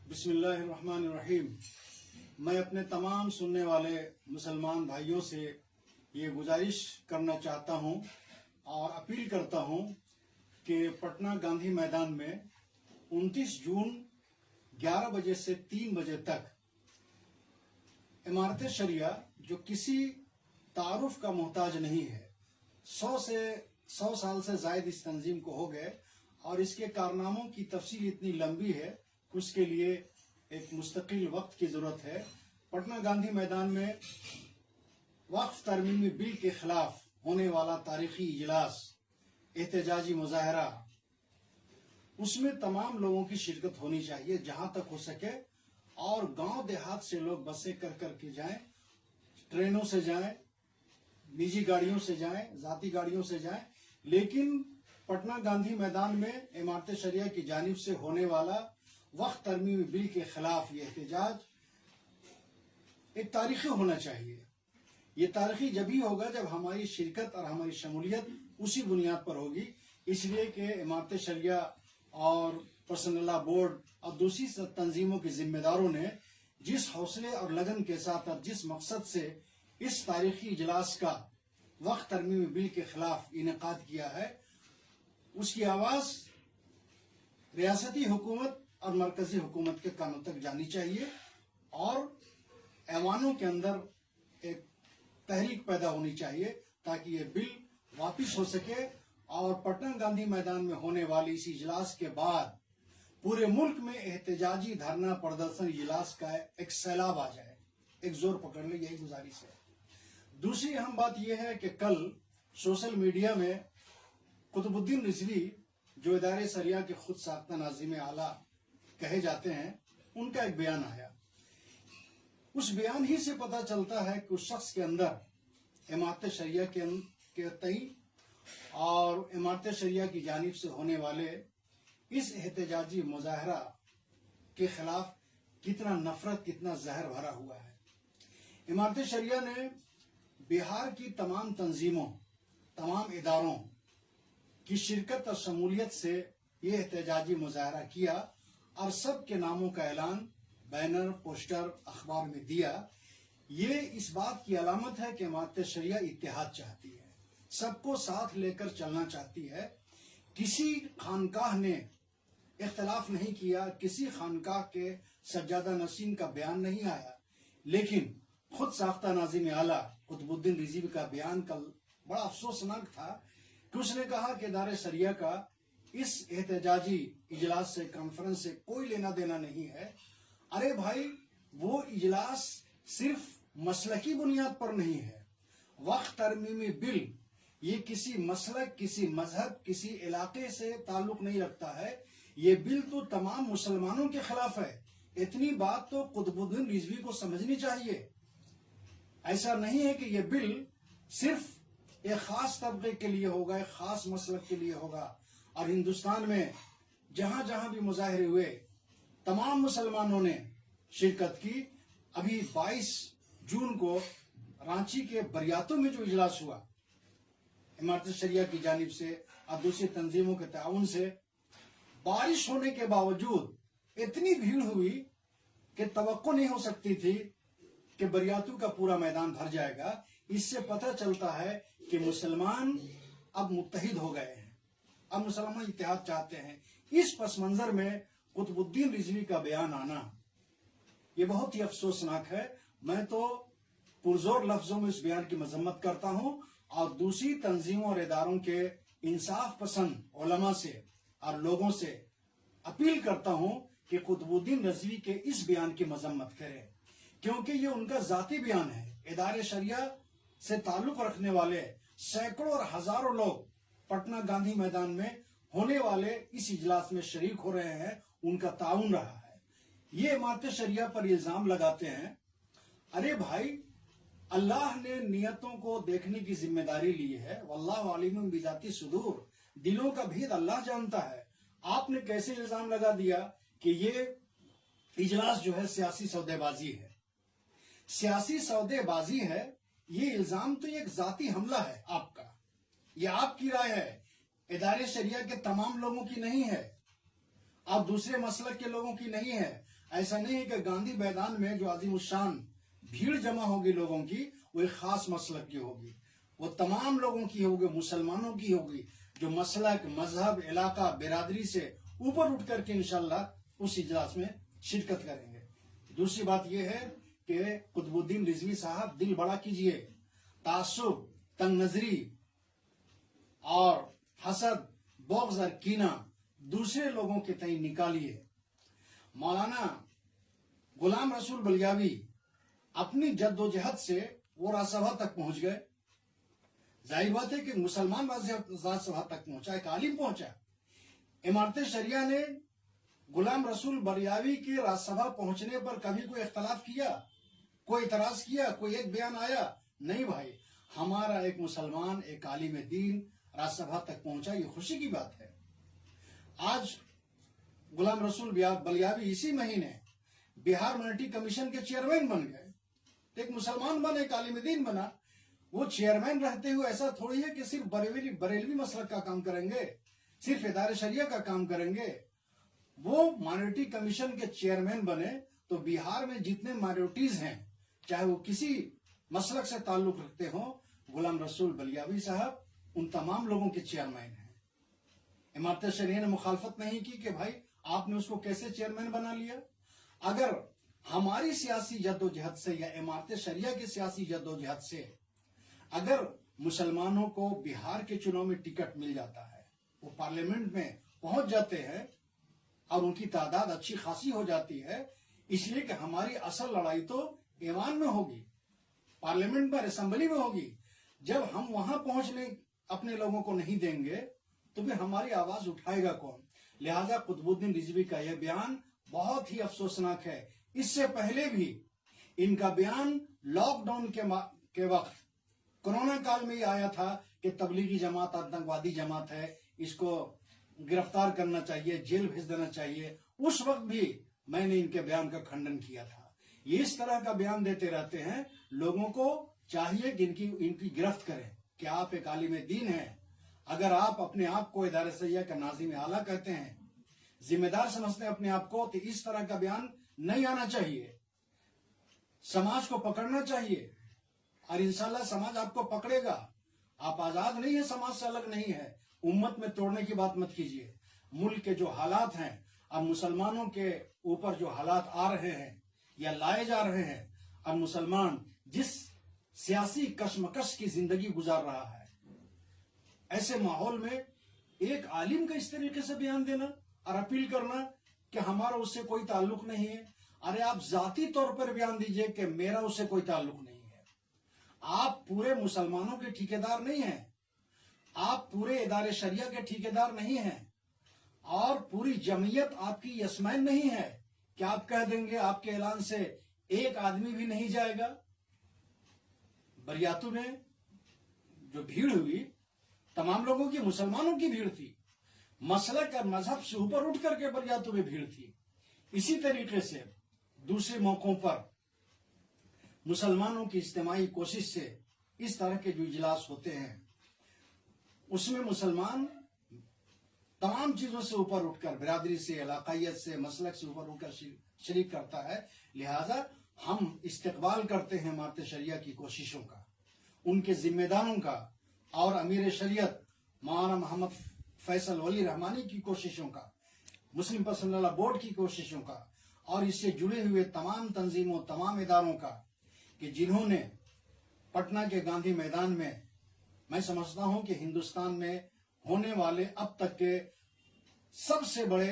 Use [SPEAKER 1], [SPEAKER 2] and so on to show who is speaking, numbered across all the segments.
[SPEAKER 1] بسم اللہ الرحمن الرحیم۔ میں اپنے تمام سننے والے مسلمان بھائیوں سے یہ گزارش کرنا چاہتا ہوں اور اپیل کرتا ہوں کہ پٹنہ گاندھی میدان میں 29 جون 11 بجے سے 3 بجے تک امارت شریعہ جو کسی تعارف کا محتاج نہیں ہے، 100 سال سے زائد اس تنظیم کو ہو گئے اور اس کے کارناموں کی تفصیل اتنی لمبی ہے کہ اس کے لیے ایک مستقل وقت کی ضرورت ہے۔ پٹنہ گاندھی میدان میں وقف ترمیمی بل کے خلاف ہونے والا تاریخی اجلاس، احتجاجی مظاہرہ، اس میں تمام لوگوں کی شرکت ہونی چاہیے جہاں تک ہو سکے، اور گاؤں دیہات سے لوگ بسیں کر کے جائیں، ٹرینوں سے جائیں، نجی گاڑیوں سے جائیں، ذاتی گاڑیوں سے جائیں، لیکن پٹنہ گاندھی میدان میں امارت شریعہ کی جانب سے ہونے والا وقف ترمیمی بل کے خلاف یہ احتجاج ایک تاریخی ہونا چاہیے۔ یہ تاریخی جبھی ہوگا جب ہماری شرکت اور ہماری شمولیت اسی بنیاد پر ہوگی، اس لیے کہ امارت شریعہ اور پرسنل لا بورڈ اور دوسری تنظیموں کے ذمہ داروں نے جس حوصلے اور لگن کے ساتھ اور جس مقصد سے اس تاریخی اجلاس کا وقف ترمیمی بل کے خلاف انعقاد کیا ہے، اس کی آواز ریاستی حکومت اور مرکزی حکومت کے کانوں تک جانی چاہیے اور ایوانوں کے اندر ایک تحریک پیدا ہونی چاہیے تاکہ یہ بل واپس ہو سکے اور پٹنہ گاندھی میدان میں ہونے والی اس اجلاس کے بعد پورے ملک میں احتجاجی دھرنا پردرشن اجلاس کا ایک سیلاب آ جائے، ایک زور پکڑ لے، یہی گزارش ہے۔ دوسری اہم بات یہ ہے کہ کل سوشل میڈیا میں قطب الدین رضوی جو ادارے شریعہ کے خود ساختہ ناظم اعلیٰ کہے جاتے ہیں، ان کا ایک بیان آیا۔ اس بیان ہی سے پتہ چلتا ہے کہ اس شخص کے اندر امارت شریعہ کے تئیں اور امارت شریعہ کی جانب سے ہونے والے اس احتجاجی مظاہرہ کے خلاف کتنا نفرت، کتنا زہر بھرا ہوا ہے۔ امارت شریعہ نے بہار کی تمام تنظیموں، تمام اداروں کی شرکت اور شمولیت سے یہ احتجاجی مظاہرہ کیا اور سب کے ناموں کا اعلان بینر، پوسٹر، اخبار میں دیا۔ یہ اس بات کی علامت ہے کہ امارت شریعہ اتحاد چاہتی ہے، سب کو ساتھ لے کر چلنا چاہتی ہے۔ کسی خانقاہ نے اختلاف نہیں کیا، کسی خانقاہ کے سجادہ نشین کا بیان نہیں آیا، لیکن خود ساختہ ناظم اعلیٰ قطب الدین رضوی کا بیان کل بڑا افسوسناک تھا کہ اس نے کہا کہ ادارے شریعہ کا اس احتجاجی اجلاس سے، کانفرنس سے کوئی لینا دینا نہیں ہے۔ ارے بھائی، وہ اجلاس صرف مسلکی بنیاد پر نہیں ہے۔ وقف ترمیمی بل یہ کسی مسلک، کسی مذہب، کسی علاقے سے تعلق نہیں رکھتا ہے۔ یہ بل تو تمام مسلمانوں کے خلاف ہے۔ اتنی بات تو قطب الدین رضوی کو سمجھنی چاہیے۔ ایسا نہیں ہے کہ یہ بل صرف ایک خاص طبقے کے لیے ہوگا، ایک خاص مسلک کے لیے ہوگا، اور ہندوستان میں جہاں جہاں بھی مظاہرے ہوئے تمام مسلمانوں نے شرکت کی۔ ابھی 22 جون کو رانچی کے بریاتوں میں جو اجلاس ہوا امارت شریعہ کی جانب سے اور دوسری تنظیموں کے تعاون سے، بارش ہونے کے باوجود اتنی بھیڑ ہوئی کہ توقع نہیں ہو سکتی تھی کہ بریاتوں کا پورا میدان بھر جائے گا۔ اس سے پتہ چلتا ہے کہ مسلمان اب متحد ہو گئے ہیں، اب مسلمان اتحاد چاہتے ہیں۔ اس پس منظر میں قطب الدین رضوی کا بیان آنا یہ بہت ہی افسوسناک ہے۔ میں تو پرزور لفظوں میں اس بیان کی مذمت کرتا ہوں اور دوسری تنظیموں اور اداروں کے انصاف پسند علماء سے اور لوگوں سے اپیل کرتا ہوں کہ قطب الدین رضوی کے اس بیان کی مذمت کرے، کیونکہ یہ ان کا ذاتی بیان ہے۔ ادارے شریعہ سے تعلق رکھنے والے سینکڑوں اور ہزاروں لوگ پٹنہ گاندھی میدان میں ہونے والے اس اجلاس میں شریک ہو رہے ہیں، ان کا تعاون رہا ہے۔ یہ امارت شریعہ پر الزام لگاتے ہیں۔ ارے بھائی، اللہ نے نیتوں کو دیکھنے کی ذمہ داری لی ہے۔ واللہ علیم بذات الصدور، دلوں کا بھید اللہ جانتا ہے۔ آپ نے کیسے الزام لگا دیا کہ یہ اجلاس جو ہے سیاسی سودے بازی ہے؟ سیاسی سودے بازی ہے، یہ الزام تو ایک ذاتی حملہ ہے آپ کا، یہ آپ کی رائے ہے، ادارے شریعہ کے تمام لوگوں کی نہیں ہے، آپ دوسرے مسلک کے لوگوں کی نہیں ہے۔ ایسا نہیں ہے کہ گاندھی میدان میں جو عظیم الشان بھیڑ جمع ہوگی لوگوں کی وہ ایک خاص مسلک کی ہوگی، وہ تمام لوگوں کی ہوگی، مسلمانوں کی ہوگی جو مسلک، مذہب، علاقہ، برادری سے اوپر اٹھ کر کے انشاءاللہ اس اجلاس میں شرکت کریں گے۔ دوسری بات یہ ہے کہ قطب الدین رضوی صاحب دل بڑا کیجئے، تعصب، تنگ نظری اور حسد، بغض اور کینہ دوسرے لوگوں کے تئیں نکالیے۔ مولانا غلام رسول بلیاوی اپنی جد و جہد سے وہ راج سبھا تک پہنچ گئے۔ ظاہر بات ہے کہ مسلمان راج سبھا تک پہنچا، ایک عالم پہنچا۔ امارت شریعہ نے غلام رسول بلیاوی کے راج سبھا پہنچنے پر کبھی کوئی اختلاف کیا، کوئی اعتراض کیا، کوئی ایک بیان آیا؟ نہیں بھائی، ہمارا ایک مسلمان، ایک عالم دین راج سبھا تک پہنچا، یہ خوشی کی بات ہے۔ آج غلام رسول بلیاوی اسی مہینے بہار مائنورٹی کمیشن کے چیئرمین بن گئے، ایک مسلمان بنا، ایک عالم دین بنا۔ وہ چیئرمین رہتے ہوئے ایسا تھوڑی ہے کہ صرف بریلوی مسلک کا کام کریں گے، صرف ادارے شریعہ کا کام کریں گے۔ وہ مائنورٹی کمیشن کے چیئرمین بنے تو بہار میں جتنے مائنورٹیز ہیں، چاہے وہ کسی مسلک سے تعلق رکھتے ہوں، غلام رسول بلیاوی صاحب ان تمام لوگوں کے چیئرمین ہیں۔ امارت شریعہ نے مخالفت نہیں کی کہ بھائی آپ نے اس کو کیسے چیئرمین بنا لیا۔ اگر ہماری سیاسی جد و جہد سے یا امارت شریعہ کی سیاسی جد و جہد سے اگر مسلمانوں کو بہار کے چناؤ میں ٹکٹ مل جاتا ہے، وہ پارلیمنٹ میں پہنچ جاتے ہیں اور ان کی تعداد اچھی خاصی ہو جاتی ہے، اس لیے کہ ہماری اصل لڑائی تو ایوان میں ہوگی، پارلیمنٹ میں، اسمبلی میں ہوگی۔ جب ہم وہاں پہنچنے اپنے لوگوں کو نہیں دیں گے تو پھر ہماری آواز اٹھائے گا کون؟ لہذا قطب الدین رضوی کا یہ بیان بہت ہی افسوسناک ہے۔ اس سے پہلے بھی ان کا بیان لاک ڈاؤن کے وقت کورونا کال میں یہ آیا تھا کہ تبلیغی جماعت آتنکوادی جماعت ہے، اس کو گرفتار کرنا چاہیے، جیل بھیج دینا چاہیے۔ اس وقت بھی میں نے ان کے بیان کا کھنڈن کیا تھا۔ یہ اس طرح کا بیان دیتے رہتے ہیں، لوگوں کو چاہیے کہ ان کی گرفت کریں کہ آپ ایک عالم دین ہیں۔ اگر آپ اپنے آپ کو ادارہ شریعہ کا ناظم اعلیٰ کہتے ہیں، ذمہ دار سمجھتے ہیں اپنے آپ کو، تو اس طرح کا بیان نہیں آنا چاہیے۔ سماج کو پکڑنا چاہیے اور انشاءاللہ سماج آپ کو پکڑے گا۔ آپ آزاد نہیں ہیں، سماج سے الگ نہیں ہے۔ امت میں توڑنے کی بات مت کیجیے۔ ملک کے جو حالات ہیں، اب مسلمانوں کے اوپر جو حالات آ رہے ہیں یا لائے جا رہے ہیں، اب مسلمان جس سیاسی کشمکش کی زندگی گزار رہا ہے، ایسے ماحول میں ایک عالم کا اس طریقے سے بیان دینا اور اپیل کرنا کہ ہمارا اس سے کوئی تعلق نہیں ہے۔ ارے آپ ذاتی طور پر بیان دیجئے کہ میرا اس سے کوئی تعلق نہیں ہے۔ آپ پورے مسلمانوں کے ٹھیکیدار نہیں ہیں، آپ پورے ادارے شریعہ کے ٹھیکیدار نہیں ہیں، اور پوری جمعیت آپ کی یسمین نہیں ہے کہ آپ کہہ دیں گے آپ کے اعلان سے ایک آدمی بھی نہیں جائے گا۔ بریاتو میں جو بھیڑ ہوئی، تمام لوگوں کی، مسلمانوں کی بھیڑ تھی، مسلک اور مذہب سے اوپر اٹھ کر کے بریاتو میں بھیڑ تھی۔ اسی طریقے سے دوسرے موقعوں پر مسلمانوں کی اجتماعی کوشش سے اس طرح کے جو اجلاس ہوتے ہیں، اس میں مسلمان تمام چیزوں سے اوپر اٹھ کر، برادری سے، علاقائیت سے، مسلک سے اوپر اٹھ کر شریک کرتا ہے۔ لہذا ہم استقبال کرتے ہیں امارت شریعہ کی کوششوں کا، ان کے ذمہ داروں کا، اور امیر شریعت مولانا محمد فیصل ولی رحمانی کی کوششوں کا، مسلم پرسنل لا بورڈ کی کوششوں کا، اور اس سے جڑے ہوئے تمام تنظیموں، تمام اداروں کا، کہ جنہوں نے پٹنہ کے گاندھی میدان میں، میں سمجھتا ہوں کہ ہندوستان میں ہونے والے اب تک کے سب سے بڑے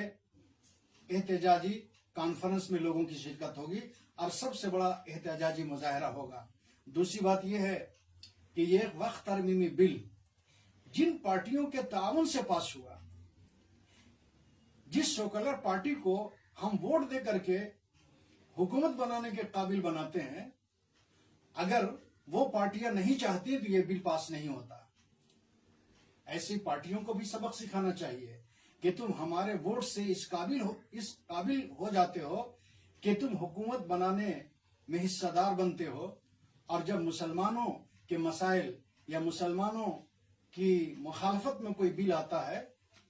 [SPEAKER 1] احتجاجی کانفرنس میں لوگوں کی شرکت ہوگی اور سب سے بڑا احتجاجی مظاہرہ ہوگا۔ دوسری بات یہ ہے کہ یہ وقت ترمیمی بل جن پارٹیوں کے تعاون سے پاس ہوا، جس سیکولر پارٹی کو ہم ووٹ دے کر کے حکومت بنانے کے قابل بناتے ہیں، اگر وہ پارٹیاں نہیں چاہتی تو یہ بل پاس نہیں ہوتا۔ ایسی پارٹیوں کو بھی سبق سکھانا چاہیے کہ تم ہمارے ووٹ سے اس قابل ہو جاتے ہو کہ تم حکومت بنانے میں حصہ دار بنتے ہو، اور جب مسلمانوں کے مسائل یا مسلمانوں کی مخالفت میں کوئی بل آتا ہے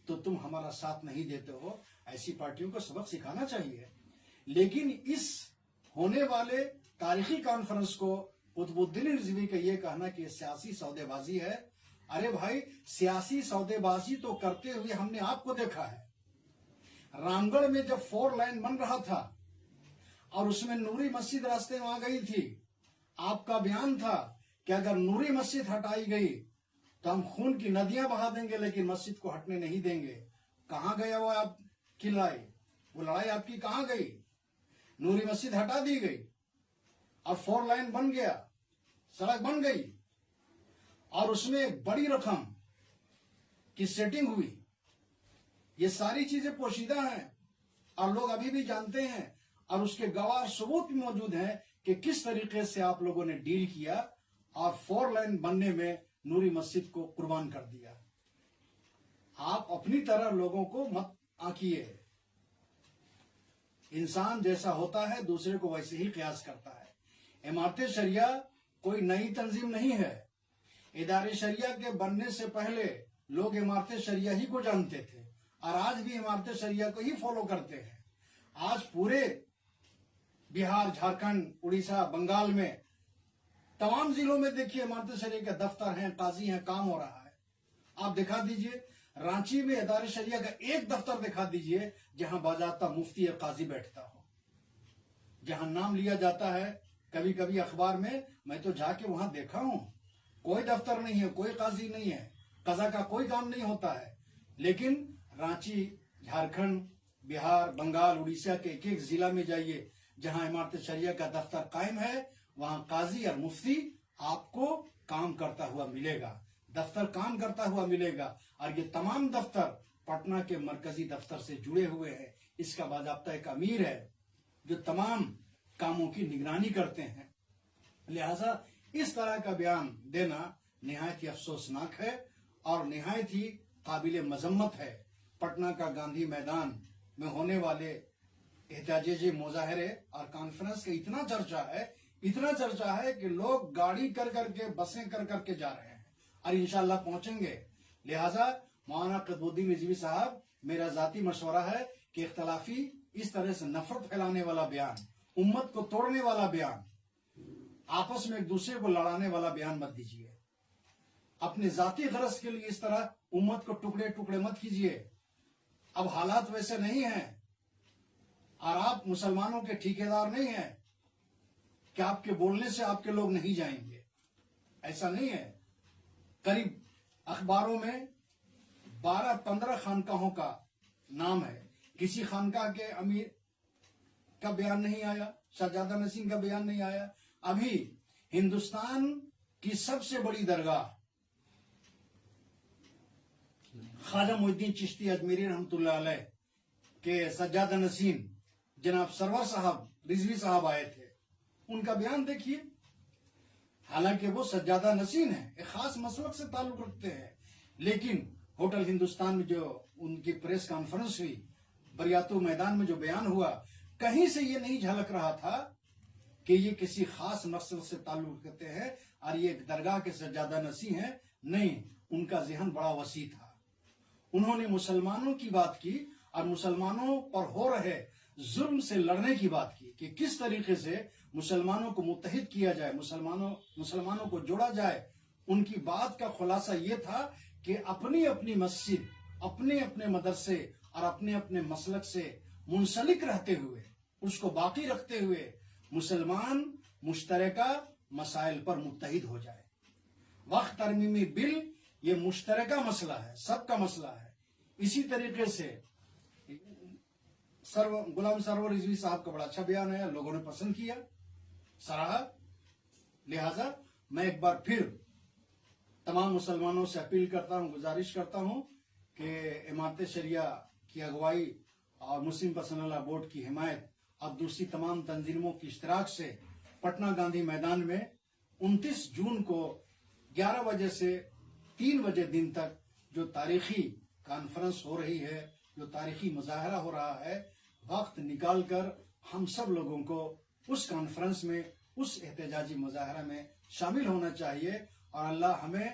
[SPEAKER 1] تو تم ہمارا ساتھ نہیں دیتے ہو۔ ایسی پارٹیوں کو سبق سکھانا چاہیے۔ لیکن اس ہونے والے تاریخی کانفرنس کو قطب الدین رضوی کا یہ کہنا کہ سیاسی سودے بازی ہے، ارے بھائی سیاسی سودے بازی تو کرتے ہوئے ہم نے آپ کو دیکھا ہے۔ رام گڑھ میں جب 4 لائن بن رہا تھا اور اس میں نوری مسجد راستے میں آ گئی تھی، آپ کا بیان تھا کہ اگر نوری مسجد ہٹائی گئی تو ہم خون کی ندیاں بہا دیں گے لیکن مسجد کو ہٹنے نہیں دیں گے۔ کہاں گیا وہ آپ کی لڑائی؟ وہ لڑائی آپ کی کہاں گئی؟ نوری مسجد ہٹا دی گئی اور 4 لائن بن گیا، سڑک بن گئی اور اس میں ایک بڑی رقم کی سیٹنگ ہوئی۔ یہ ساری چیزیں پوشیدہ ہیں اور لوگ ابھی بھی جانتے ہیں، اور اس کے گواہ ثبوت بھی موجود ہیں کہ کس طریقے سے آپ لوگوں نے ڈیل کیا اور 4 لائن بننے میں نوری مسجد کو قربان کر دیا۔ آپ اپنی طرح لوگوں کو مت آنکیے، انسان جیسا ہوتا ہے دوسرے کو ویسے ہی قیاس کرتا ہے۔ امارت شریعہ کوئی نئی تنظیم نہیں ہے۔ ادارے شریعہ کے بننے سے پہلے لوگ امارت شریعہ ہی کو جانتے تھے اور آج بھی امارت شریعہ کو ہی فالو کرتے ہیں۔ آج پورے بہار، جھارکھنڈ، اڑیسہ، بنگال میں تمام ضلعوں میں دیکھیے امارت شریعہ کے دفتر ہیں، قاضی ہیں، کام ہو رہا ہے۔ آپ دکھا دیجئے رانچی میں ادارے شریعہ کا ایک دفتر دکھا دیجئے جہاں باضابطہ مفتی یا قاضی بیٹھتا ہو، جہاں نام لیا جاتا ہے کبھی کبھی اخبار میں تو جا کے وہاں دیکھا ہوں، کوئی دفتر نہیں ہے، کوئی قاضی نہیں ہے، قضا کا کوئی کام نہیں ہوتا ہے۔ لیکن رانچی، جھارکھنڈ، بہار، بنگال، اڑیسہ کے ایک ایک ضلع میں جائیے جہاں امارت شریعہ کا دفتر قائم ہے، وہاں قاضی اور مفتی آپ کو کام کرتا ہوا ملے گا، دفتر کام کرتا ہوا ملے گا، اور یہ تمام دفتر پٹنہ کے مرکزی دفتر سے جڑے ہوئے ہیں۔ اس کا باضابطہ ایک امیر ہے جو تمام کاموں کی نگرانی کرتے ہیں۔ لہذا اس طرح کا بیان دینا نہایت ہی افسوسناک ہے اور نہایت ہی قابل مذمت ہے۔ پٹنہ کا گاندھی میدان میں ہونے والے احتجاجی مظاہرے اور کانفرنس کا اتنا چرچا ہے کہ لوگ گاڑی کر کر کے، بسیں کر کر کے جا رہے ہیں اور انشاءاللہ پہنچیں گے۔ لہذا مولانا قطب الدین رضوی صاحب، میرا ذاتی مشورہ ہے کہ اختلافی اس طرح سے نفرت پھیلانے والا بیان، امت کو توڑنے والا بیان، آپس میں ایک دوسرے کو لڑانے والا بیان مت دیجیے۔ اپنے ذاتی غرض کے لیے اس طرح امت کو ٹکڑے ٹکڑے مت کیجیے۔ اب حالات ویسے نہیں ہیں اور آپ مسلمانوں کے ٹھیکیدار نہیں ہیں کہ آپ کے بولنے سے آپ کے لوگ نہیں جائیں گے، ایسا نہیں ہے۔ قریب اخباروں میں 12-15 خانقاہوں کا نام ہے، کسی خانقاہ کے امیر کا بیان نہیں آیا، شہزادہ نشین کا بیان نہیں آیا۔ ابھی ہندوستان کی سب سے بڑی درگاہ خواجہ معین الدین چشتی اجمیری رحمۃ اللہ علیہ کے سجادہ نشین جناب سرور صاحب رضوی صاحب آئے تھے، ان کا بیان دیکھیے۔ حالانکہ وہ سجادہ نشین ہیں، ایک خاص مسلک سے تعلق رکھتے ہیں، لیکن ہوٹل ہندوستان میں جو ان کی پریس کانفرنس ہوئی، بریاتو میدان میں جو بیان ہوا، کہیں سے یہ نہیں جھلک رہا تھا کہ یہ کسی خاص نسل سے تعلق رکھتے ہیں اور یہ ایک درگاہ کے سجادہ نشین ہیں۔ نہیں، ان کا ذہن بڑا وسیع تھا۔ انہوں نے مسلمانوں کی بات کی اور مسلمانوں پر ہو رہے ظلم سے لڑنے کی بات کی کہ کس طریقے سے مسلمانوں کو متحد کیا جائے، مسلمانوں کو جوڑا جائے۔ ان کی بات کا خلاصہ یہ تھا کہ اپنی اپنی مسجد، اپنے اپنے مدرسے اور اپنے اپنے مسلک سے منسلک رہتے ہوئے، اس کو باقی رکھتے ہوئے مسلمان مشترکہ مسائل پر متحد ہو جائے۔ وقت ترمیمی بل یہ مشترکہ مسئلہ ہے، سب کا مسئلہ ہے۔ اسی طریقے سے غلام سرور رضوی صاحب کا بڑا اچھا بیان ہے، لوگوں نے پسند کیا، سراہا۔ لہذا میں ایک بار پھر تمام مسلمانوں سے اپیل کرتا ہوں، گزارش کرتا ہوں کہ امارت شریعہ کی اگوائی اور مسلم پسند اللہ بورڈ کی حمایت اور دوسری تمام تنظیموں کی اشتراک سے پٹنہ گاندھی میدان میں 29 جون کو 11 بجے سے 3 بجے دن تک جو تاریخی کانفرنس ہو رہی ہے، جو تاریخی مظاہرہ ہو رہا ہے، وقت نکال کر ہم سب لوگوں کو اس کانفرنس میں، اس احتجاجی مظاہرہ میں شامل ہونا چاہیے، اور اللہ ہمیں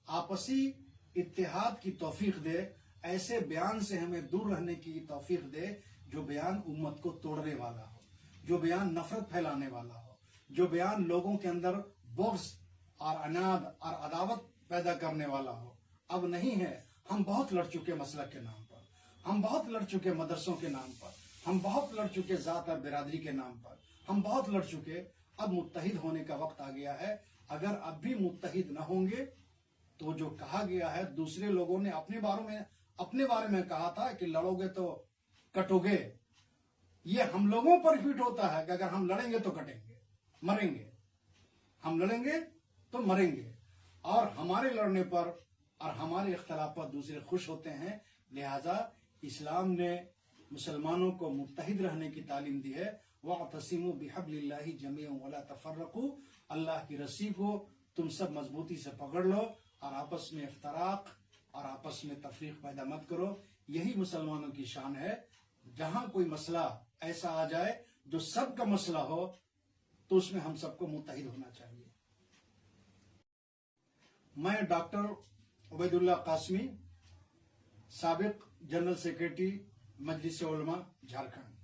[SPEAKER 1] آپسی اتحاد کی توفیق دے، ایسے بیان سے ہمیں دور رہنے کی توفیق دے جو بیان امت کو توڑنے والا ہو۔ جو بیان نفرت پھیلانے والا ہو، جو بیان لوگوں کے اندر بغض اور عناد اور عداوت پیدا کرنے والا ہو، اب نہیں ہے۔ ہم بہت لڑ چکے مسلک کے نام پر، ہم بہت لڑ چکے مدرسوں کے نام پر، ہم بہت لڑ چکے ذات اور برادری کے نام پر، ہم بہت لڑ چکے۔ اب متحد ہونے کا وقت آ گیا ہے۔ اگر اب بھی متحد نہ ہوں گے تو جو کہا گیا ہے، دوسرے لوگوں نے اپنے بارے میں کہا تھا کہ لڑو گے تو کٹو گے، یہ ہم لوگوں پر فٹ ہوتا ہے کہ اگر ہم لڑیں گے تو کٹیں گے، مریں گے، ہم لڑیں گے تو مریں گے، اور ہمارے لڑنے پر اور ہمارے اختلاف پر دوسرے خوش ہوتے ہیں۔ لہذا اسلام نے مسلمانوں کو متحد رہنے کی تعلیم دی ہے۔ وَاعْتَصِمُوا بِحَبْلِ اللَّهِ جَمِيعًا وَلَا تَفَرَّقُوا، اللہ کی رسی کو تم سب مضبوطی سے پکڑ لو اور آپس میں افتراق اور آپس میں تفریق پیدا مت کرو۔ یہی مسلمانوں کی شان ہے۔ جہاں کوئی مسئلہ ایسا آ جائے جو سب کا مسئلہ ہو تو اس میں ہم سب کو متحد ہونا چاہیے۔ میں ڈاکٹر عبید اللہ قاسمی، سابق جنرل سیکریٹری مجلس علماء جھارکھنڈ۔